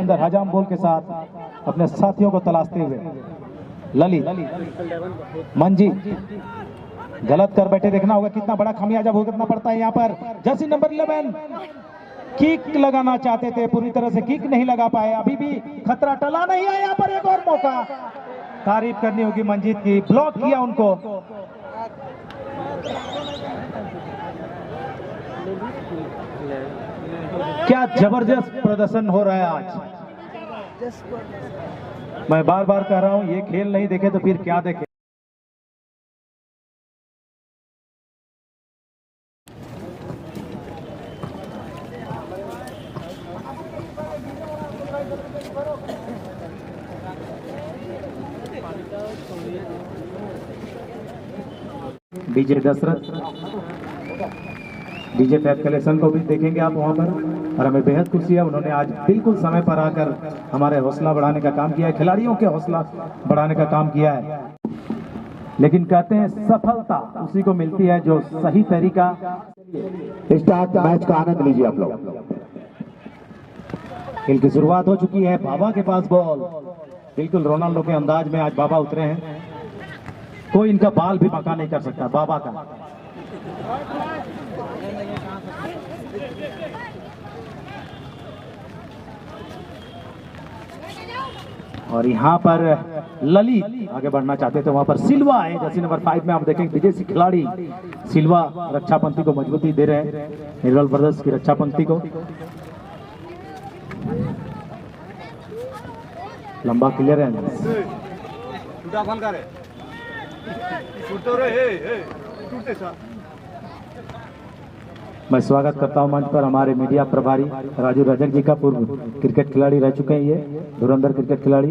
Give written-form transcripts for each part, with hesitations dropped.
अंदर हजाम बोल के साथ अपने साथियों को तलाशते हुए लली मंजी गलत कर बैठे। देखना होगा कितना बड़ा खमियाजा भुगतना पड़ता है यहाँ पर। जर्सी नंबर 11 किक लगाना चाहते थे, पूरी तरह से किक नहीं लगा पाए। अभी भी खतरा टला नहीं है। यहाँ पर एक और मौका, तारीफ करनी होगी मंजीत की, ब्लॉक किया उनको। क्या जबरदस्त प्रदर्शन हो रहा है आज। मैं बार बार कह रहा हूं, ये खेल नहीं देखे तो फिर क्या देखे। DJ Dasharath, DJ fab collection को भी देखेंगे आप वहां पर, और हमें बेहद खुशी है। उन्होंने आज बिल्कुल समय पर आकर हमारे हौसला बढ़ाने का काम किया है, खिलाड़ियों के हौसला बढ़ाने का काम किया है। लेकिन कहते हैं सफलता उसी को मिलती है जो सही तरीका। स्टार्ट मैच का आनंद लीजिए आप लोग। खेल की शुरुआत हो चुकी है। बाबा के पास बॉल, बिल्कुल रोनाल्डो के अंदाज में आज बाबा उतरे हैं। कोई इनका बाल भी मका नहीं कर सकता बाबा का। और यहाँ पर ललित आगे बढ़ना चाहते थे, वहां पर सिल्वा है। जैसे नंबर 5 में आप देखेंगे विदेशी खिलाड़ी सिल्वा रक्षा पंक्ति को मजबूती दे रहे हैं, निर्मल ब्रदर्स की रक्षा पंक्ति को। लंबा क्लियरेंस, मैं स्वागत करता हूं मंच पर हमारे मीडिया प्रभारी राजू रजक जी का। पूर्व क्रिकेट खिलाड़ी रह चुके हैं, ये धुरंधर क्रिकेट खिलाड़ी।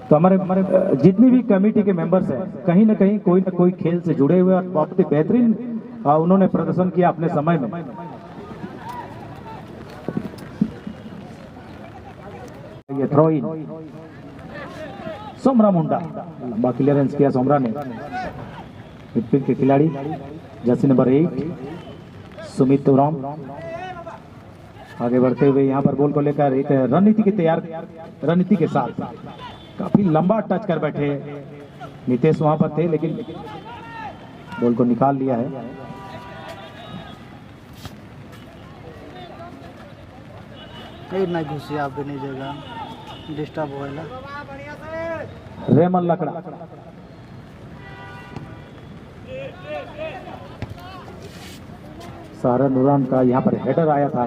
तो हमारे जितनी भी कमेटी के मेंबर्स हैं, कहीं ना कहीं कोई ना कोई खेल से जुड़े हुए और बहुत ही बेहतरीन उन्होंने प्रदर्शन किया अपने समय में। ये थ्रो इन, सोमरा मुंडा, लंबा क्लियरेंस किया सोमरा ने। मिडफील्ड के खिलाड़ी जर्सी नंबर 8 सुमित उराम आगे बढ़ते हुए यहाँ पर बॉल को लेकर एक रणनीति के साथ काफी लंबा टच कर बैठे। नितेश वहां पर थे लेकिन बॉल को निकाल लिया है। ना घुसी आप भी नहीं जगह डिस्टर्ब हो रेमन लकड़ा, सारा नूरान का यहाँ पर हेडर आया था,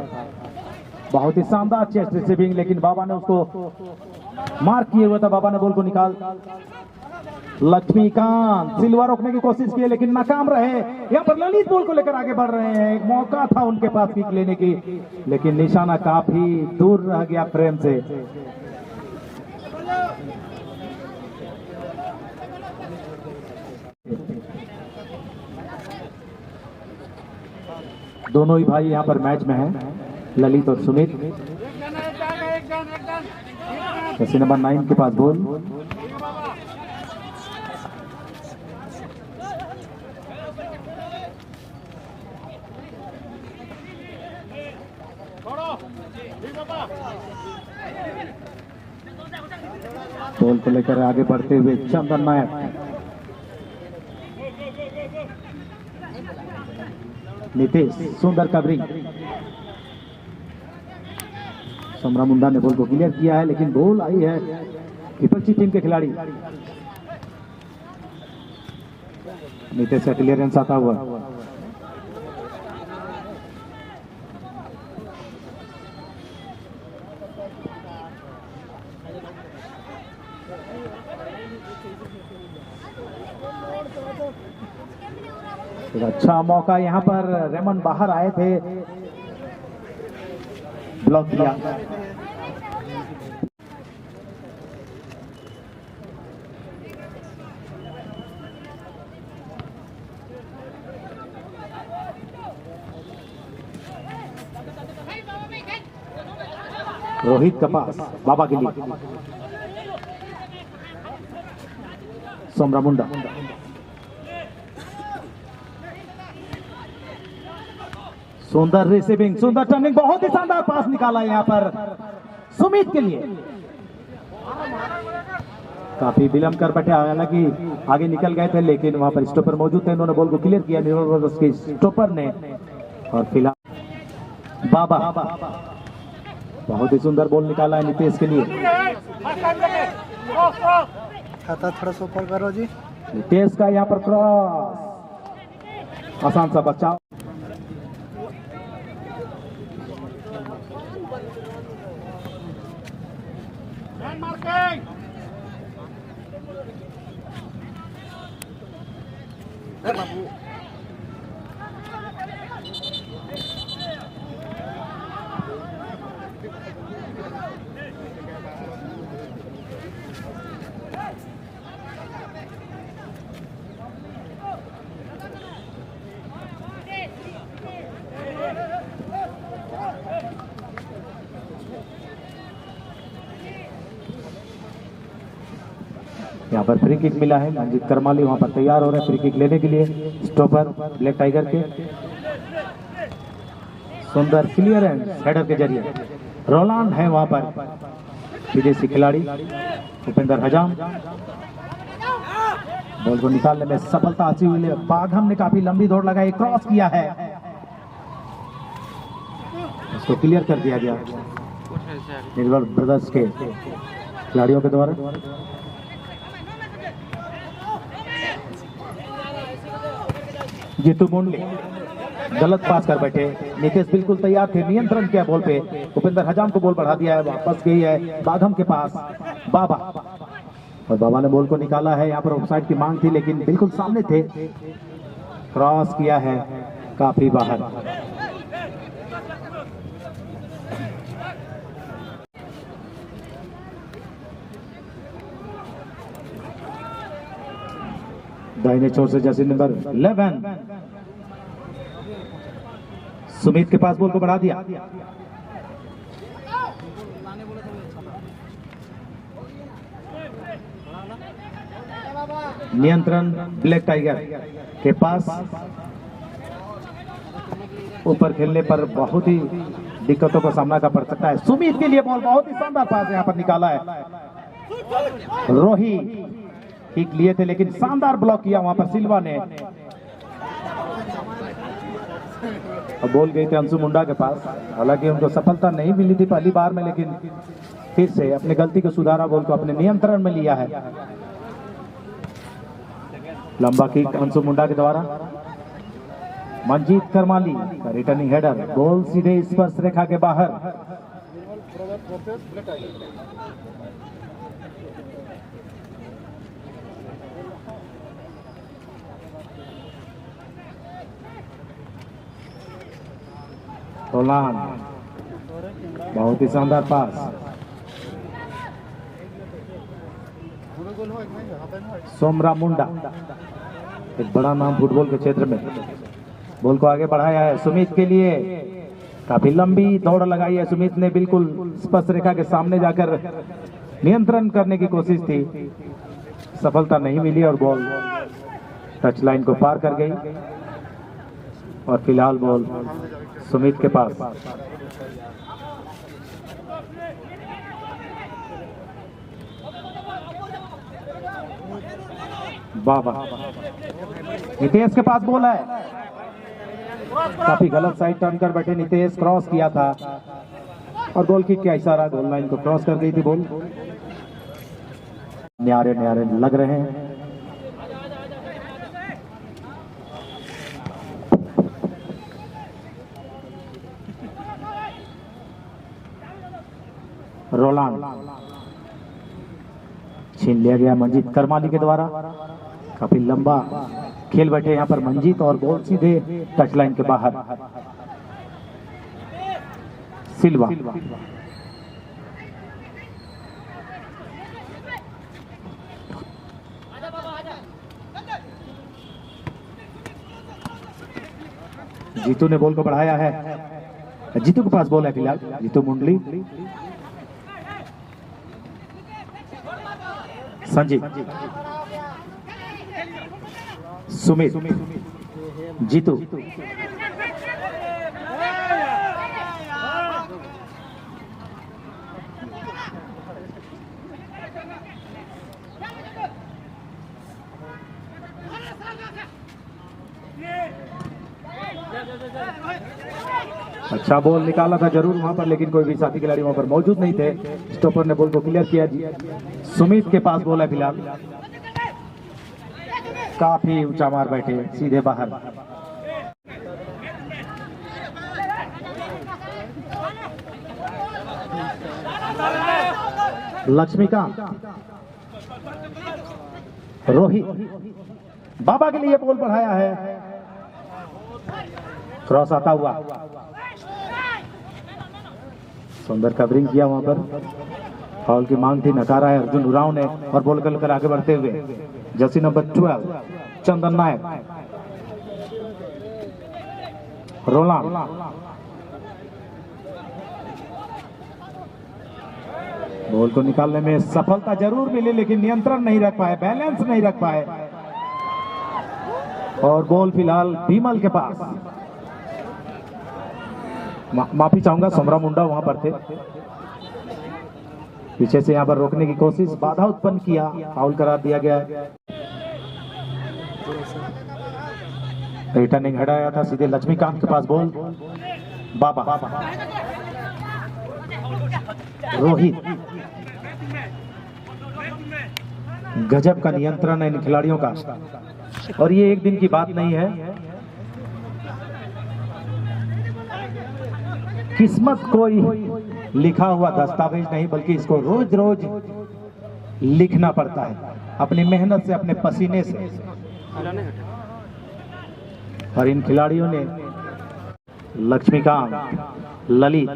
बहुत ही शानदार चेस्ट रिसीविंग, लेकिन बाबा ने उसको मार्क किए हुआ था। बाबा ने बॉल को निकाल। लक्ष्मीकांत सिल्वा रोकने की कोशिश की लेकिन नाकाम रहे। यहाँ पर ललित बॉल को लेकर आगे बढ़ रहे हैं। एक मौका था उनके पास किक लेने की, लेकिन निशाना काफी दूर रह गया फ्रेम से। दोनों ही भाई यहाँ पर मैच में हैं, ललित और सुमित। जैसे नंबर 9 के पास बॉल, बॉल को लेकर आगे बढ़ते हुए चंदन नायक, नितेश सुंदर कवरिंग। सोमरा मुंडा ने बॉल को क्लियर किया है, लेकिन बॉल आई है विपक्षी टीम के खिलाड़ी। नितेश का क्लियरेंस आता हुआ, एक अच्छा मौका यहाँ पर रेमन बाहर आए थे, ब्लॉक किया। रोहित कपास बाबा के लिए, सोमरा मुंडा, सुंदर रिसीविंग, सुंदर टर्निंग, बहुत ही शानदार पास निकाला यहाँ पर सुमित के लिए काफी विलंब कर बैठे, हालांकि आगे निकल गए थे लेकिन वहां पर स्टॉपर मौजूद थे, उन्होंने बॉल को क्लियर किया निर्मल ब्रदर्स के स्टॉपर ने। और फिलहाल बाबा बहुत ही सुंदर बॉल निकाला है नितेश के लिए। खाता थोड़ा सा ऊपर करो जी। नितेश का यहाँ पर क्रॉस, आसान सा बचाव। यहाँ पर फ्री किक मिला है, मंजीत करमाली वहां पर तैयार हो रहे हैं फ्री किक लेने के लिए। स्टॉपर ब्लैक टाइगर के सुंदर क्लियरेंस हेडर के जरिए रोलांड है वहां पर विदेशी खिलाड़ी उपेंद्र हजाम। बॉल को निकालने में सफलता हासिल हुई है। बाघम ने काफी लंबी दौड़ लगाई, क्रॉस किया है, उसको क्लियर कर दिया गया निर्मल ब्रदर्स के खिलाड़ियों के द्वारा। जीतू मुंडली गलत पास कर बैठे, नितेश बिल्कुल तैयार थे, नियंत्रण किया बॉल पे, उपेंद्र हजाम को बॉल बढ़ा दिया है, वापस गई है बाघम के पास बाबा, और बाबा ने बॉल को निकाला है। यहाँ पर ऑफसाइड की मांग थी लेकिन बिल्कुल सामने थे, क्रॉस किया है काफी बाहर। दाहिने छोर से जर्सी नंबर 11 सुमित के पास बॉल को बढ़ा दिया। नियंत्रण ब्लैक टाइगर के पास, ऊपर खेलने पर बहुत ही दिक्कतों का सामना कर पड़ सकता है। सुमित के लिए बॉल, बहुत ही शानदार पास यहाँ पर निकाला है। रोही किक लिए थे लेकिन शानदार ब्लॉक किया वहां पर सिल्वा ने। बॉल गई थी अंशु मुंडा के पास, हालांकि उनको सफलता नहीं मिली थी पहली बार में, लेकिन फिर से अपनी गलती को सुधारा, बॉल को अपने नियंत्रण में लिया है। लंबा किक अंशु मुंडा के द्वारा, मंजीत करमाली का रिटर्निंग हेडर, बॉल सीधे स्पर्श रेखा के बाहर। रोलान बहुत ही शानदार पास, सोमरा मुंडा एक बड़ा नाम फुटबॉल के क्षेत्र में, बॉल को आगे बढ़ाया है सुमित के लिए, काफी लंबी दौड़ लगाई है सुमित ने, बिल्कुल स्पर्श रेखा के सामने जाकर नियंत्रण करने की कोशिश थी, सफलता नहीं मिली और बॉल टच लाइन को पार कर गई। और फिलहाल बॉल सुमित के पास। बाबा नितेश के पास बॉल है, काफी गलत साइड टर्न कर बैठे नितेश, क्रॉस किया था और गोल किक का इशारा, गोल लाइन को क्रॉस कर गई थी बॉल। न्यारे न्यारे लग रहे हैं। रोलांड छीन लिया गया मंजीत करमाली के द्वारा, काफी लंबा खेल बैठे यहाँ पर मंजीत और बॉल सीधे टच लाइन के बाहर। सिल्वा जीतू ने बॉल को बढ़ाया है, जीतू के पास बॉल है फिलहाल, जीतू मुंडली, संजीव, सुमित, जीतू, अच्छा बॉल निकाला था जरूर वहां पर, लेकिन कोई भी साथी खिलाड़ी वहां पर मौजूद नहीं थे। स्टॉपर ने बॉल को क्लियर किया जी। सुमित के पास बॉल है फिलहाल, काफी ऊंचा मार बैठे, सीधे बाहर। लक्ष्मीकांत, रोहित, बाबा के लिए बॉल बढ़ाया है, क्रॉस आता हुआ, सुंदर कवरिंग किया वहां पर। फाउल की मांग थी, नकारा है अर्जुन उरांव ने, और बॉल कर आगे बढ़ते हुए जर्सी नंबर 12 चंदन नायक, रोलांड, बॉल को निकालने में सफलता जरूर मिली, लेकिन नियंत्रण नहीं रख पाए, बैलेंस नहीं रख पाए, और बॉल फिलहाल बीमल के पास। माफी चाहूंगा, समरा मुंडा वहां पर थे, पीछे से यहां पर रोकने की कोशिश, बाधा उत्पन्न किया, फाउल करार दिया गया। रिटर्निंग हटाया था, सीधे लक्ष्मीकांत के पास बॉल। बाबा, रोहित, गजब का नियंत्रण है इन खिलाड़ियों का, और ये एक दिन की बात नहीं है। किस्मत कोई लिखा हुआ दस्तावेज नहीं, बल्कि इसको रोज रोज लिखना पड़ता है, अपनी मेहनत से, अपने पसीने से। और इन खिलाड़ियों ने, लक्ष्मीकांत, ललित,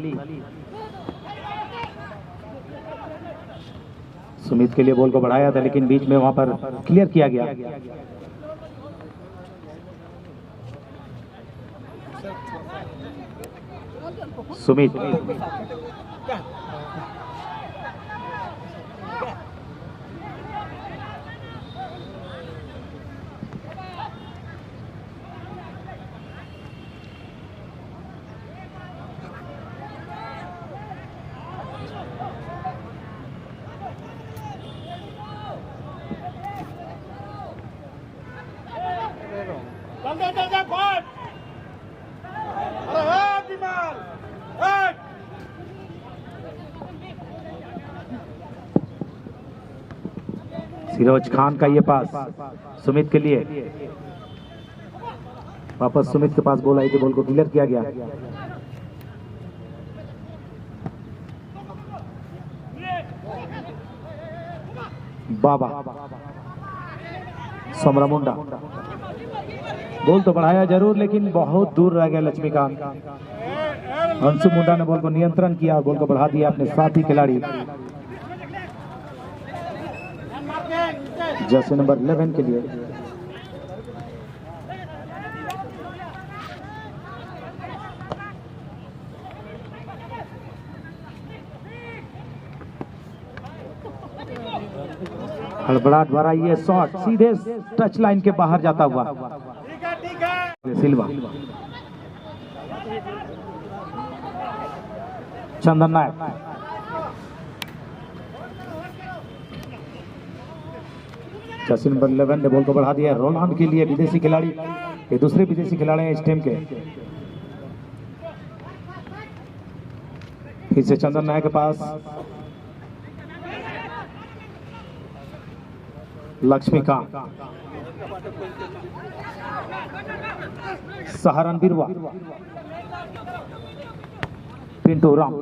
सुमित के लिए बॉल को बढ़ाया था, लेकिन बीच में वहां पर क्लियर किया गया। सुमित, सिरोज खान का ये पास सुमित के लिए, वापस सुमित के पास बॉल आई थी, बॉल को क्लियर किया गया। बाबा, समरा मुंडा, बॉल तो बढ़ाया जरूर, लेकिन बहुत दूर रह गया लक्ष्मीकांत। अंशु मुंडा ने बॉल को नियंत्रण किया, बॉल को बढ़ा दिया अपने साथी खिलाड़ी जर्सी नंबर 11 के लिए। हड़बड़ाहट भरा ये शॉट सीधे टच लाइन के बाहर जाता हुआ। सिल्वा, चंदन नायक, जर्सी नंबर 11 ने बॉल को बढ़ा दिया रोलांड के लिए, विदेशी खिलाड़ी, ये दूसरे विदेशी खिलाड़ी हैं इस टीम के। फिर से चंदन नायक के पास, लक्ष्मीकांत, सहारन बिरवा, पिंटू राम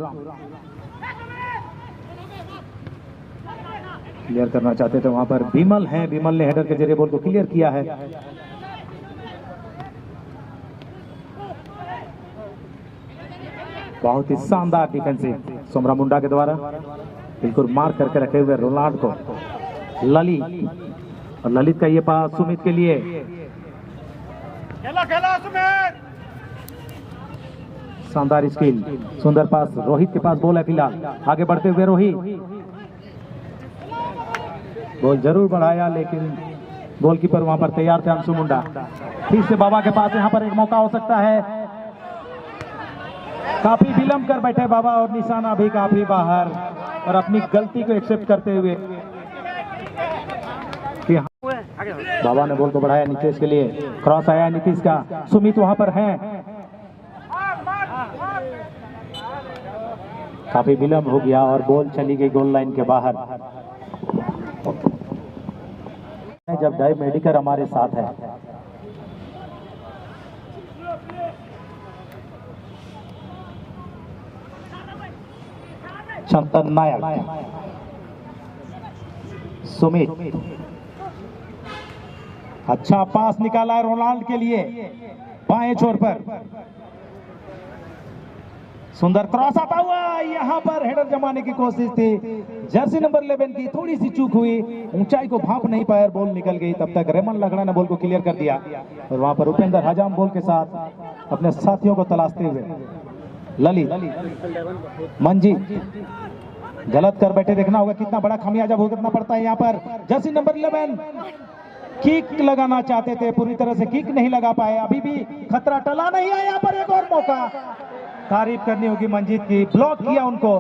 क्लियर करना चाहते थे, वहां पर विमल हैं, विमल ने हेडर के जरिए बॉल को क्लियर किया है। बहुत ही शानदार डिफेंसिव सोमरा मुंडा के द्वारा, बिल्कुल मार करके रखे हुए रोलांड को। ललित, और ललित का ये पास सुमित के लिए, खेला सुमित, शानदार स्किल, सुंदर पास, रोहित के पास बॉल है फिलहाल, आगे बढ़ते हुए रोहित, बॉल जरूर बढ़ाया, लेकिन गोलकीपर वहां पर तैयार थे अंशु मुंडा। फिर से बाबा के पास यहाँ पर एक मौका हो सकता है, काफी विलंब कर बैठे बाबा, और निशाना भी काफी बाहर। और अपनी गलती को एक्सेप्ट करते हुए कि बाबा ने बॉल को बढ़ाया नीतीश के लिए, क्रॉस आया नीतीश का, सुमित वहां पर हैं, काफी विलंब हो गया और बॉल चली गई गोल लाइन के बाहर। जब डाइव मेडिकल हमारे साथ है, चंदन नायक, सुमित, अच्छा पास निकाला है रोनाल्ड के लिए बाएं छोर पर, सुंदर क्रॉस आता हुआ, यहां पर हेडर जमाने की कोशिश थी, जर्सी नंबर 11 की थोड़ी सी चूक हुई, ऊंचाई को भांप नहीं पाया, बॉल निकल गई। तब तक रेमन लगड़ा ने बॉल को क्लियर कर दिया और वहां पर उपेंद्र हजाम बॉल के साथ अपने साथियों को तलाशते हुए, ललित, मंजीत गलत कर बैठे, देखना होगा कितना बड़ा खामियाजा भुगतना पड़ता है यहाँ पर। जर्सी नंबर 11 किक लगाना चाहते थे, पूरी तरह से किक नहीं लगा पाए, अभी भी खतरा टला नहीं है। यहाँ पर एक और मौका, तारीफ करनी होगी मंजीत की, ब्लॉक किया उनको।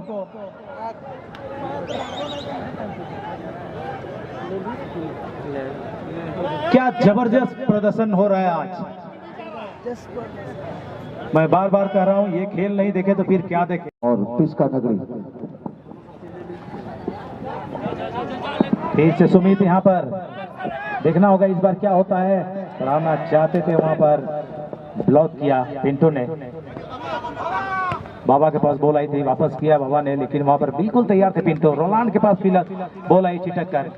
क्या जबरदस्त प्रदर्शन हो रहा है आज। मैं बार बार कह रहा हूं, ये खेल नहीं देखे तो फिर क्या देखे। और पिस्का नगरी तेज से सुमित, यहाँ पर देखना होगा इस बार क्या होता है। बढ़ाना चाहते थे, वहां पर ब्लॉक किया पिंटू ने। बाबा के पास बॉल आई थी, वापस किया बाबा ने, लेकिन वहां पर बिल्कुल तैयार थे पिंटू। रोलांड के पास फिलहाल बॉल आई चिटक कर।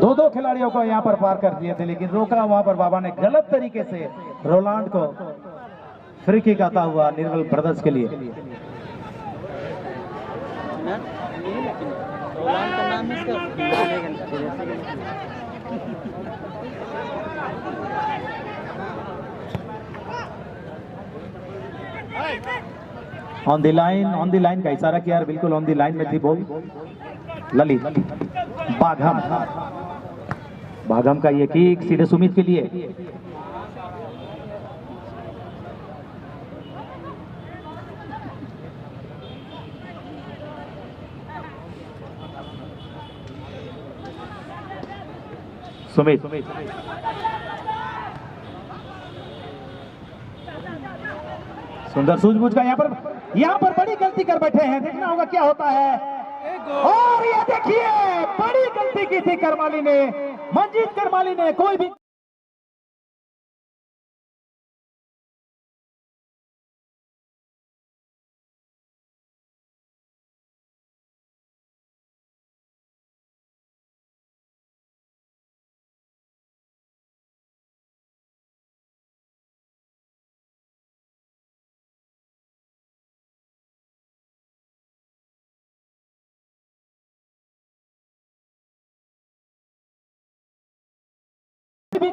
दो खिलाड़ियों को यहां पर पार कर दिए थे, लेकिन रोका वहां पर बाबा ने गलत तरीके से रोलांड को। फ्री किक आता हुआ निर्मल ब्रदर्स के लिए। ऑन द लाइन का इशारा किया, बिल्कुल ऑन द लाइन में थी बॉल। ललित, बाघम का ये किक सीधे सुमित के लिए। सुमित, सुंदर सूझबूझ का यहाँ पर बड़ी गलती कर बैठे हैं, देखना होगा क्या होता है। और ये देखिए, बड़ी गलती की थी करमाली ने, मंजीत करमाली ने। कोई भी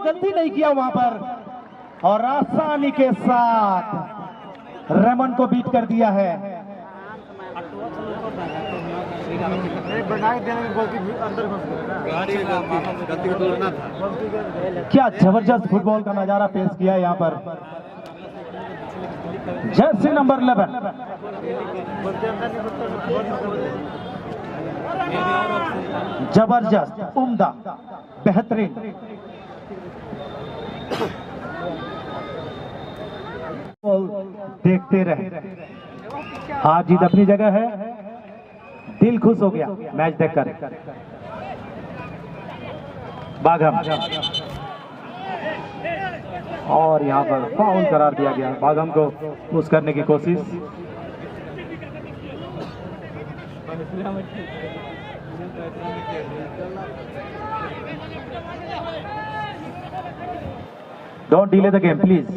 गलती नहीं किया वहां पर, और आसानी के साथ रेमन को बीट कर दिया है। क्या जबरदस्त फुटबॉल का नजारा पेश किया यहाँ पर। जर्सी नंबर 11, जबरदस्त, उम्दा, बेहतरीन। देखते रहे, हार जीत अपनी जगह है, दिल खुश हो गया मैच देखकर। बाघम, और यहां पर फाउल करार दिया गया, बाघम को पुश करने की कोशिश। Don't delay the game, please.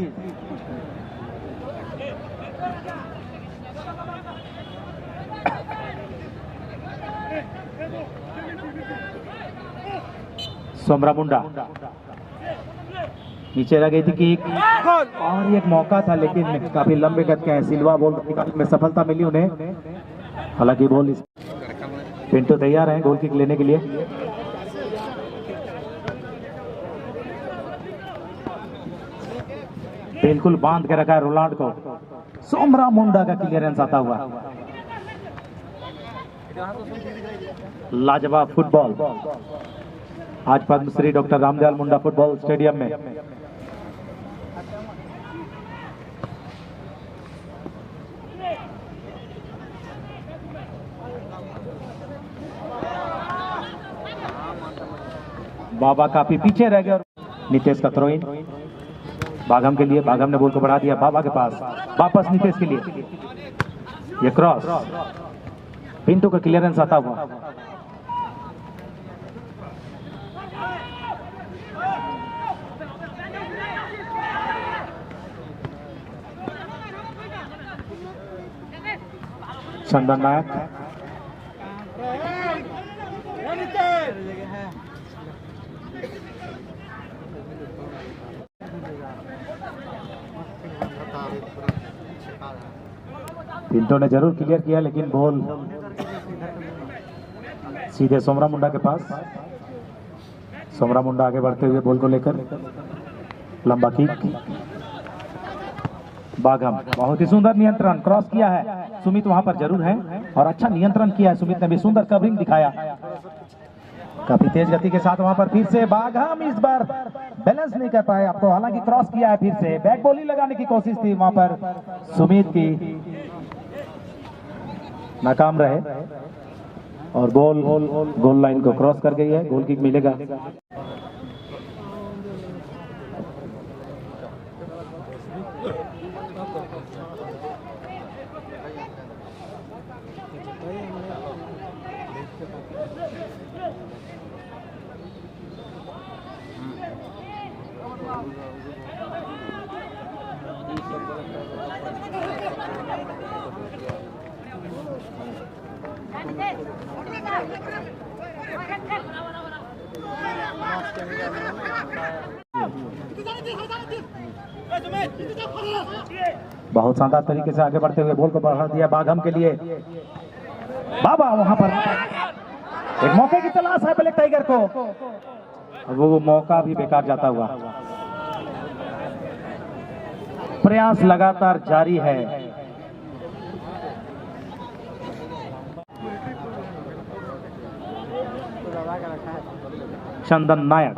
Somra मुंडा नीचे लगी थी कि और एक मौका था, लेकिन काफी लंबे कद के हैं। सिल्वा बॉल में सफलता मिली उन्हें, हालांकि बॉल पिंटू तैयार हैं गोल किक लेने के लिए। बिल्कुल बांध के रखा है रोनाल्ड को। सोमरा मुंडा का क्लियरेंस आता हुआ। लाजवाब फुटबॉल आज Padmashri doctor Ramdayal Munda football stadium में। बाबा काफी पीछे रह गए और नितेश का थ्रो इन बाघम के लिए। बाघम ने बॉल को बढ़ा दिया बाबा के पास, वापस नितेश के लिए। ये क्रॉस, पिंटू का क्लियरेंस आता हुआ। चंदन नायक, पिंटो ने जरूर क्लियर किया लेकिन बॉल सीधे सोमरा मुंडा के पास। सोमरा मुंडा आगे बढ़ते हुए बॉल को लेकर लंबा किक। बाघम बहुत ही सुंदर नियंत्रण, क्रॉस किया है। सुमित वहां पर जरूर है और अच्छा नियंत्रण किया है। सुमित ने भी सुंदर कवरिंग दिखाया, काफी तेज गति के साथ। वहां पर फिर से बाघम इस बार बैलेंस नहीं कर पाए आपको, हालांकि क्रॉस किया है। फिर से बैक बॉल ही लगाने की कोशिश थी वहां पर सुमित की, नाकाम रहे और बॉल गोल लाइन को क्रॉस कर गई है। गोल किक मिलेगा। बहुत शानदार तरीके से आगे बढ़ते हुए बॉल को बढ़ा दिया बाघम के लिए। बाबा वहां पर एक मौके की तलाश है ब्लैक टाइगर को, वो मौका भी बेकार जाता हुआ। प्रयास लगातार जारी है। चंदन नायक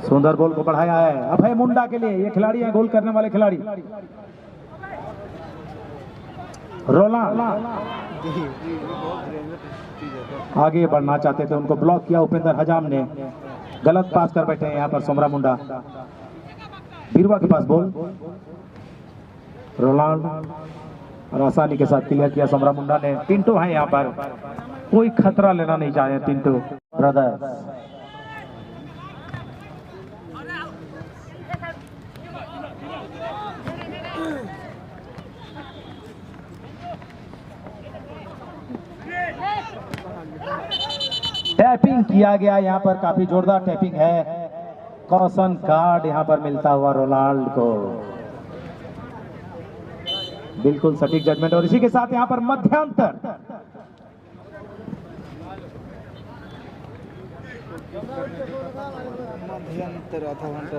सुंदर बॉल को बढ़ाया है अभय मुंडा के लिए। ये खिलाड़ी हैं गोल करने वाले खिलाड़ी। रोनाल्ड आगे बढ़ना चाहते थे, उनको ब्लॉक किया उपेंद्र हजाम ने। गलत पास कर बैठे हैं यहाँ पर सोमरा मुंडा। बीरवा के पास बॉल, रोनाल्ड और आसानी के साथ क्लियर किया सोमरा मुंडा ने। पिंटू है यहाँ पर, कोई खतरा लेना नहीं चाहे पिंटू ब्रदर्स। टैपिंग किया गया यहाँ पर, काफी जोरदार टैपिंग है। कॉशन कार्ड यहाँ पर मिलता हुआ रोनाल्ड को। बिल्कुल सटीक जजमेंट और इसी के साथ यहाँ पर मध्यांतर। आधा घंटा